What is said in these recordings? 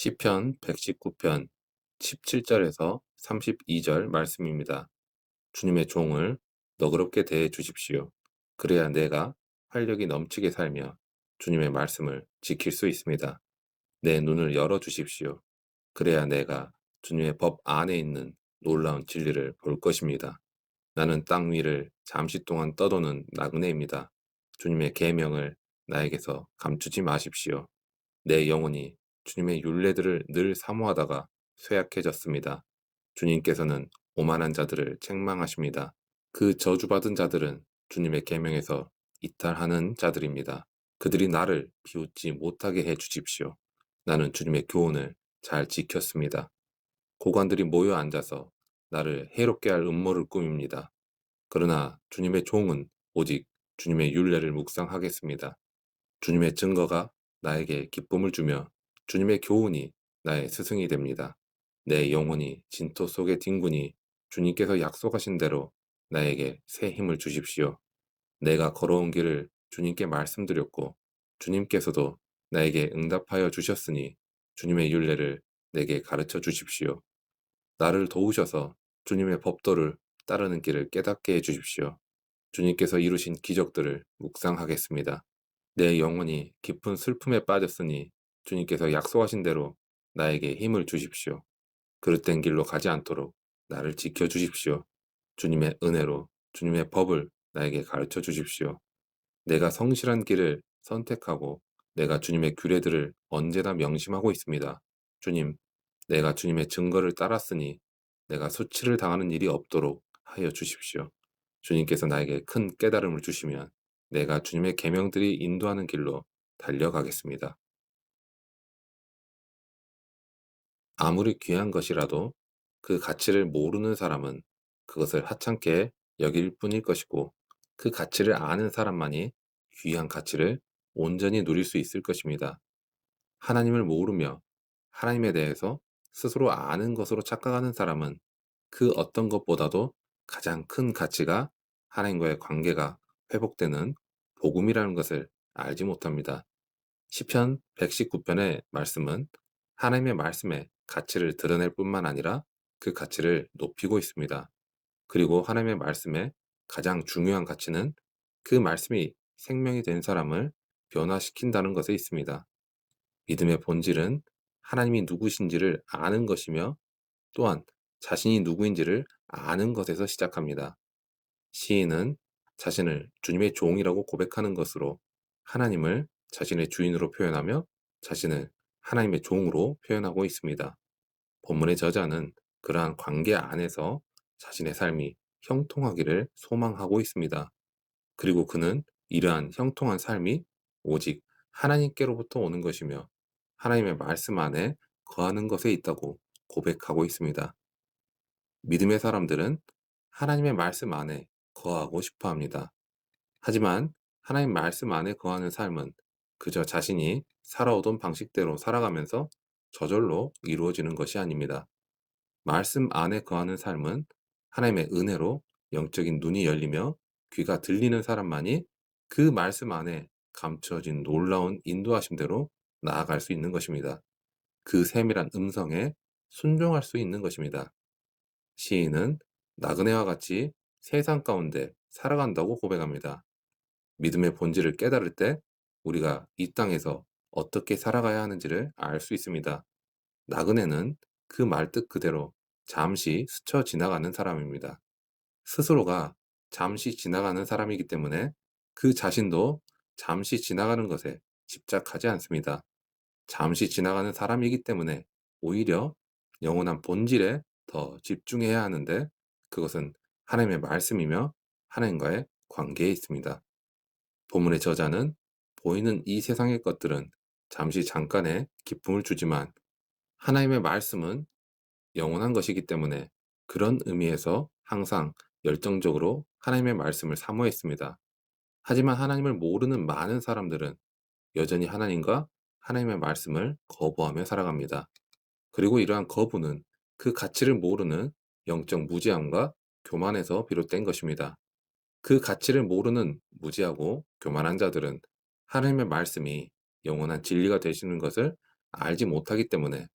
시편 119편 17절에서 32절 말씀입니다. 주님의 종을 너그럽게 대해 주십시오. 그래야 내가 활력이 넘치게 살며 주님의 말씀을 지킬 수 있습니다. 내 눈을 열어 주십시오. 그래야 내가 주님의 법 안에 있는 놀라운 진리를 볼 것입니다. 나는 땅 위를 잠시 동안 떠도는 나그네입니다. 주님의 계명을 나에게서 감추지 마십시오. 내 영혼이 주님의 율례들을 늘 사모하다가 쇠약해졌습니다. 주님께서는 오만한 자들을 책망하십니다. 그 저주받은 자들은 주님의 계명에서 이탈하는 자들입니다. 그들이 나를 비웃지 못하게 해 주십시오. 나는 주님의 교훈을 잘 지켰습니다. 고관들이 모여 앉아서 나를 해롭게 할 음모를 꾸밉니다. 그러나 주님의 종은 오직 주님의 율례를 묵상하겠습니다. 주님의 증거가 나에게 기쁨을 주며 주님의 교훈이 나의 스승이 됩니다. 내 영혼이 진토 속에 뒹구니 주님께서 약속하신 대로 나에게 새 힘을 주십시오. 내가 걸어온 길을 주님께 말씀드렸고 주님께서도 나에게 응답하여 주셨으니 주님의 율례를 내게 가르쳐 주십시오. 나를 도우셔서 주님의 법도를 따르는 길을 깨닫게 해 주십시오. 주님께서 이루신 기적들을 묵상하겠습니다. 내 영혼이 깊은 슬픔에 빠졌으니 주님께서 약속하신 대로 나에게 힘을 주십시오. 그릇된 길로 가지 않도록 나를 지켜 주십시오. 주님의 은혜로 주님의 법을 나에게 가르쳐 주십시오. 내가 성실한 길을 선택하고 내가 주님의 규례들을 언제나 명심하고 있습니다. 주님, 내가 주님의 증거를 따랐으니 내가 수치를 당하는 일이 없도록 하여 주십시오. 주님께서 나에게 큰 깨달음을 주시면 내가 주님의 계명들이 인도하는 길로 달려가겠습니다. 아무리 귀한 것이라도 그 가치를 모르는 사람은 그것을 하찮게 여길 뿐일 것이고 그 가치를 아는 사람만이 귀한 가치를 온전히 누릴 수 있을 것입니다. 하나님을 모르며 하나님에 대해서 스스로 아는 것으로 착각하는 사람은 그 어떤 것보다도 가장 큰 가치가 하나님과의 관계가 회복되는 복음이라는 것을 알지 못합니다. 시편 119편의 말씀은 하나님의 말씀의 가치를 드러낼 뿐만 아니라 그 가치를 높이고 있습니다. 그리고 하나님의 말씀의 가장 중요한 가치는 그 말씀이 생명이 된 사람을 변화시킨다는 것에 있습니다. 믿음의 본질은 하나님이 누구신지를 아는 것이며 또한 자신이 누구인지를 아는 것에서 시작합니다. 시인은 자신을 주님의 종이라고 고백하는 것으로 하나님을 자신의 주인으로 표현하며 자신을 하나님의 종으로 표현하고 있습니다. 본문의 저자는 그러한 관계 안에서 자신의 삶이 형통하기를 소망하고 있습니다. 그리고 그는 이러한 형통한 삶이 오직 하나님께로부터 오는 것이며 하나님의 말씀 안에 거하는 것에 있다고 고백하고 있습니다. 믿음의 사람들은 하나님의 말씀 안에 거하고 싶어 합니다. 하지만 하나님 말씀 안에 거하는 삶은 그저 자신이 살아오던 방식대로 살아가면서 저절로 이루어지는 것이 아닙니다. 말씀 안에 거하는 삶은 하나님의 은혜로 영적인 눈이 열리며 귀가 들리는 사람만이 그 말씀 안에 감춰진 놀라운 인도하심대로 나아갈 수 있는 것입니다. 그 세밀한 음성에 순종할 수 있는 것입니다. 시인은 나그네와 같이 세상 가운데 살아간다고 고백합니다. 믿음의 본질을 깨달을 때 우리가 이 땅에서 어떻게 살아가야 하는지를 알 수 있습니다. 나그네는 그 말뜻 그대로 잠시 스쳐 지나가는 사람입니다. 스스로가 잠시 지나가는 사람이기 때문에 그 자신도 잠시 지나가는 것에 집착하지 않습니다. 잠시 지나가는 사람이기 때문에 오히려 영원한 본질에 더 집중해야 하는데 그것은 하나님의 말씀이며 하나님과의 관계에 있습니다. 본문의 저자는 보이는 이 세상의 것들은 잠시 잠깐의 기쁨을 주지만 하나님의 말씀은 영원한 것이기 때문에 그런 의미에서 항상 열정적으로 하나님의 말씀을 사모했습니다. 하지만 하나님을 모르는 많은 사람들은 여전히 하나님과 하나님의 말씀을 거부하며 살아갑니다. 그리고 이러한 거부는 그 가치를 모르는 영적 무지함과 교만에서 비롯된 것입니다. 그 가치를 모르는 무지하고 교만한 자들은 하나님의 말씀이 영원한 진리가 되시는 것을 알지 못하기 때문에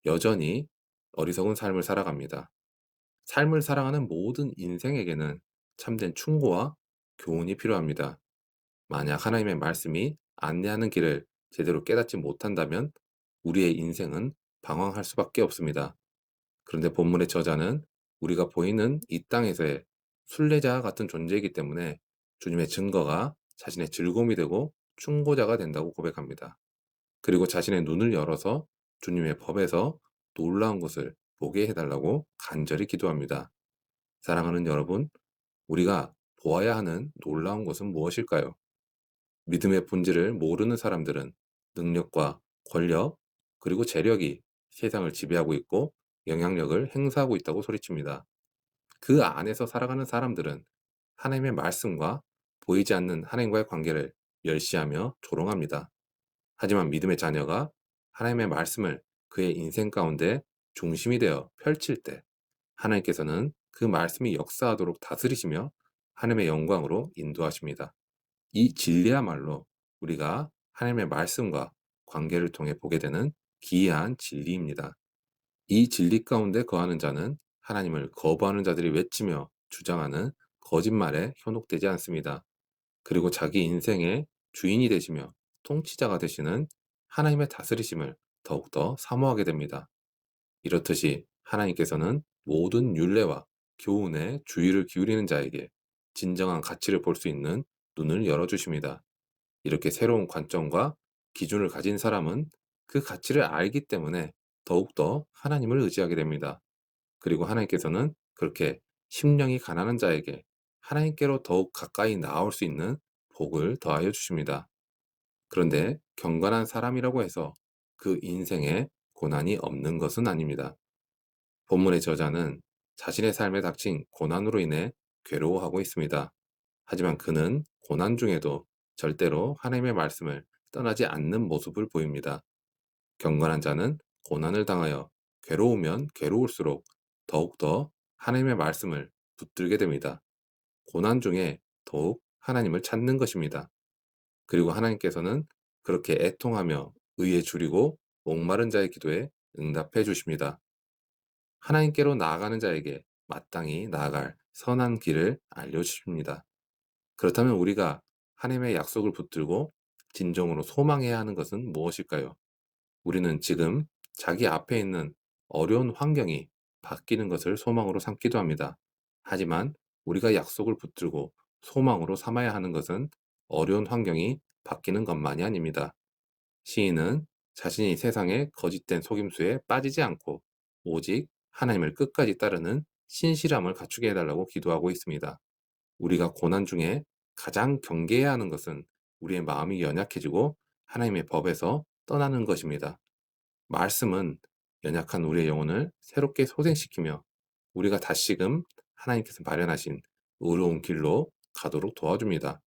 여전히 어리석은 삶을 살아갑니다. 삶을 살아가는 모든 인생에게는 참된 충고와 교훈이 필요합니다. 만약 하나님의 말씀이 안내하는 길을 제대로 깨닫지 못한다면 우리의 인생은 방황할 수밖에 없습니다. 그런데 본문의 저자는 우리가 보이는 이 땅에서의 순례자 같은 존재이기 때문에 주님의 증거가 자신의 즐거움이 되고 충고자가 된다고 고백합니다. 그리고 자신의 눈을 열어서 주님의 법에서 놀라운 것을 보게 해달라고 간절히 기도합니다. 사랑하는 여러분, 우리가 보아야 하는 놀라운 것은 무엇일까요? 믿음의 본질을 모르는 사람들은 능력과 권력, 그리고 재력이 세상을 지배하고 있고 영향력을 행사하고 있다고 소리칩니다. 그 안에서 살아가는 사람들은 하나님의 말씀과 보이지 않는 하나님과의 관계를 멸시하며 조롱합니다. 하지만 믿음의 자녀가 하나님의 말씀을 그의 인생 가운데 중심이 되어 펼칠 때 하나님께서는 그 말씀이 역사하도록 다스리시며 하나님의 영광으로 인도하십니다. 이 진리야말로 우리가 하나님의 말씀과 관계를 통해 보게 되는 기이한 진리입니다. 이 진리 가운데 거하는 자는 하나님을 거부하는 자들이 외치며 주장하는 거짓말에 현혹되지 않습니다. 그리고 자기 인생의 주인이 되시며 통치자가 되시는 하나님의 다스리심을 더욱더 사모하게 됩니다. 이렇듯이 하나님께서는 모든 율례와 교훈에 주의를 기울이는 자에게 진정한 가치를 볼 수 있는 눈을 열어주십니다. 이렇게 새로운 관점과 기준을 가진 사람은 그 가치를 알기 때문에 더욱더 하나님을 의지하게 됩니다. 그리고 하나님께서는 그렇게 심령이 가난한 자에게 하나님께로 더욱 가까이 나아올 수 있는 복을 더하여 주십니다. 그런데 경건한 사람이라고 해서 그 인생에 고난이 없는 것은 아닙니다. 본문의 저자는 자신의 삶에 닥친 고난으로 인해 괴로워하고 있습니다. 하지만 그는 고난 중에도 절대로 하나님의 말씀을 떠나지 않는 모습을 보입니다. 경건한 자는 고난을 당하여 괴로우면 괴로울수록 더욱더 하나님의 말씀을 붙들게 됩니다. 고난 중에 더욱 하나님을 찾는 것입니다. 그리고 하나님께서는 그렇게 애통하며 의에 줄이고 목마른 자의 기도에 응답해 주십니다. 하나님께로 나아가는 자에게 마땅히 나아갈 선한 길을 알려주십니다. 그렇다면 우리가 하나님의 약속을 붙들고 진정으로 소망해야 하는 것은 무엇일까요? 우리는 지금 자기 앞에 있는 어려운 환경이 바뀌는 것을 소망으로 삼기도 합니다. 하지만 우리가 약속을 붙들고 소망으로 삼아야 하는 것은 어려운 환경이 바뀌는 것만이 아닙니다. 시인은 자신이 세상의 거짓된 속임수에 빠지지 않고 오직 하나님을 끝까지 따르는 신실함을 갖추게 해달라고 기도하고 있습니다. 우리가 고난 중에 가장 경계해야 하는 것은 우리의 마음이 연약해지고 하나님의 법에서 떠나는 것입니다. 말씀은 연약한 우리의 영혼을 새롭게 소생시키며 우리가 다시금 하나님께서 마련하신 의로운 길로 가도록 도와줍니다.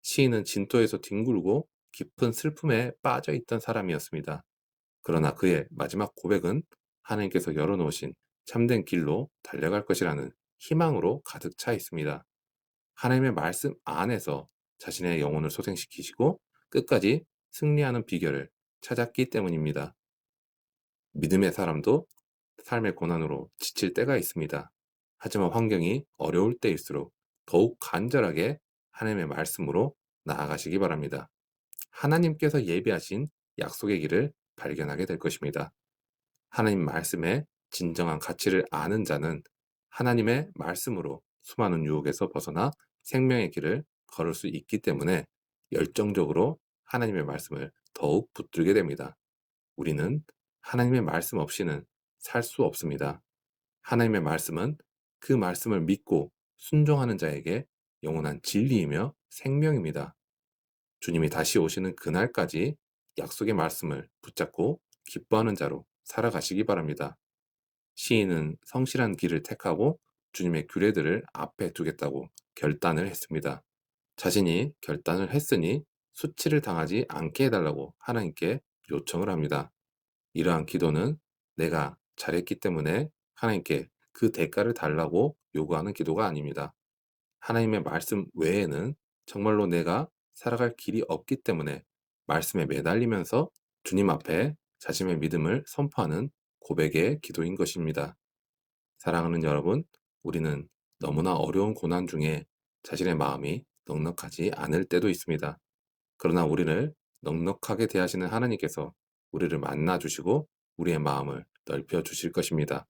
시인은 진토에서 뒹굴고 깊은 슬픔에 빠져 있던 사람이었습니다. 그러나 그의 마지막 고백은 하나님께서 열어놓으신 참된 길로 달려갈 것이라는 희망으로 가득 차 있습니다. 하나님의 말씀 안에서 자신의 영혼을 소생시키시고 끝까지 승리하는 비결을 찾았기 때문입니다. 믿음의 사람도 삶의 고난으로 지칠 때가 있습니다. 하지만 환경이 어려울 때일수록 더욱 간절하게 하나님의 말씀으로 나아가시기 바랍니다. 하나님께서 예비하신 약속의 길을 발견하게 될 것입니다. 하나님 말씀의 진정한 가치를 아는 자는 하나님의 말씀으로 수많은 유혹에서 벗어나 생명의 길을 걸을 수 있기 때문에 열정적으로 하나님의 말씀을 더욱 붙들게 됩니다. 우리는 하나님의 말씀 없이는 살 수 없습니다. 하나님의 말씀은 그 말씀을 믿고 순종하는 자에게 영원한 진리이며 생명입니다. 주님이 다시 오시는 그날까지 약속의 말씀을 붙잡고 기뻐하는 자로 살아가시기 바랍니다. 시인은 성실한 길을 택하고 주님의 규례들을 앞에 두겠다고 결단을 했습니다. 자신이 결단을 했으니 수치를 당하지 않게 해달라고 하나님께 요청을 합니다. 이러한 기도는 내가 잘했기 때문에 하나님께 그 대가를 달라고 요구하는 기도가 아닙니다. 하나님의 말씀 외에는 정말로 내가 살아갈 길이 없기 때문에 말씀에 매달리면서 주님 앞에 자신의 믿음을 선포하는 고백의 기도인 것입니다. 사랑하는 여러분, 우리는 너무나 어려운 고난 중에 자신의 마음이 넉넉하지 않을 때도 있습니다. 그러나 우리를 넉넉하게 대하시는 하나님께서 우리를 만나 주시고 우리의 마음을 넓혀 주실 것입니다.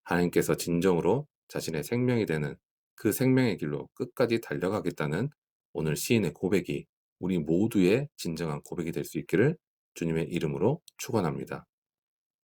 하나님께서 진정으로 자신의 생명이 되는 그 생명의 길로 끝까지 달려가겠다는 오늘 시인의 고백이 우리 모두의 진정한 고백이 될 수 있기를 주님의 이름으로 축원합니다.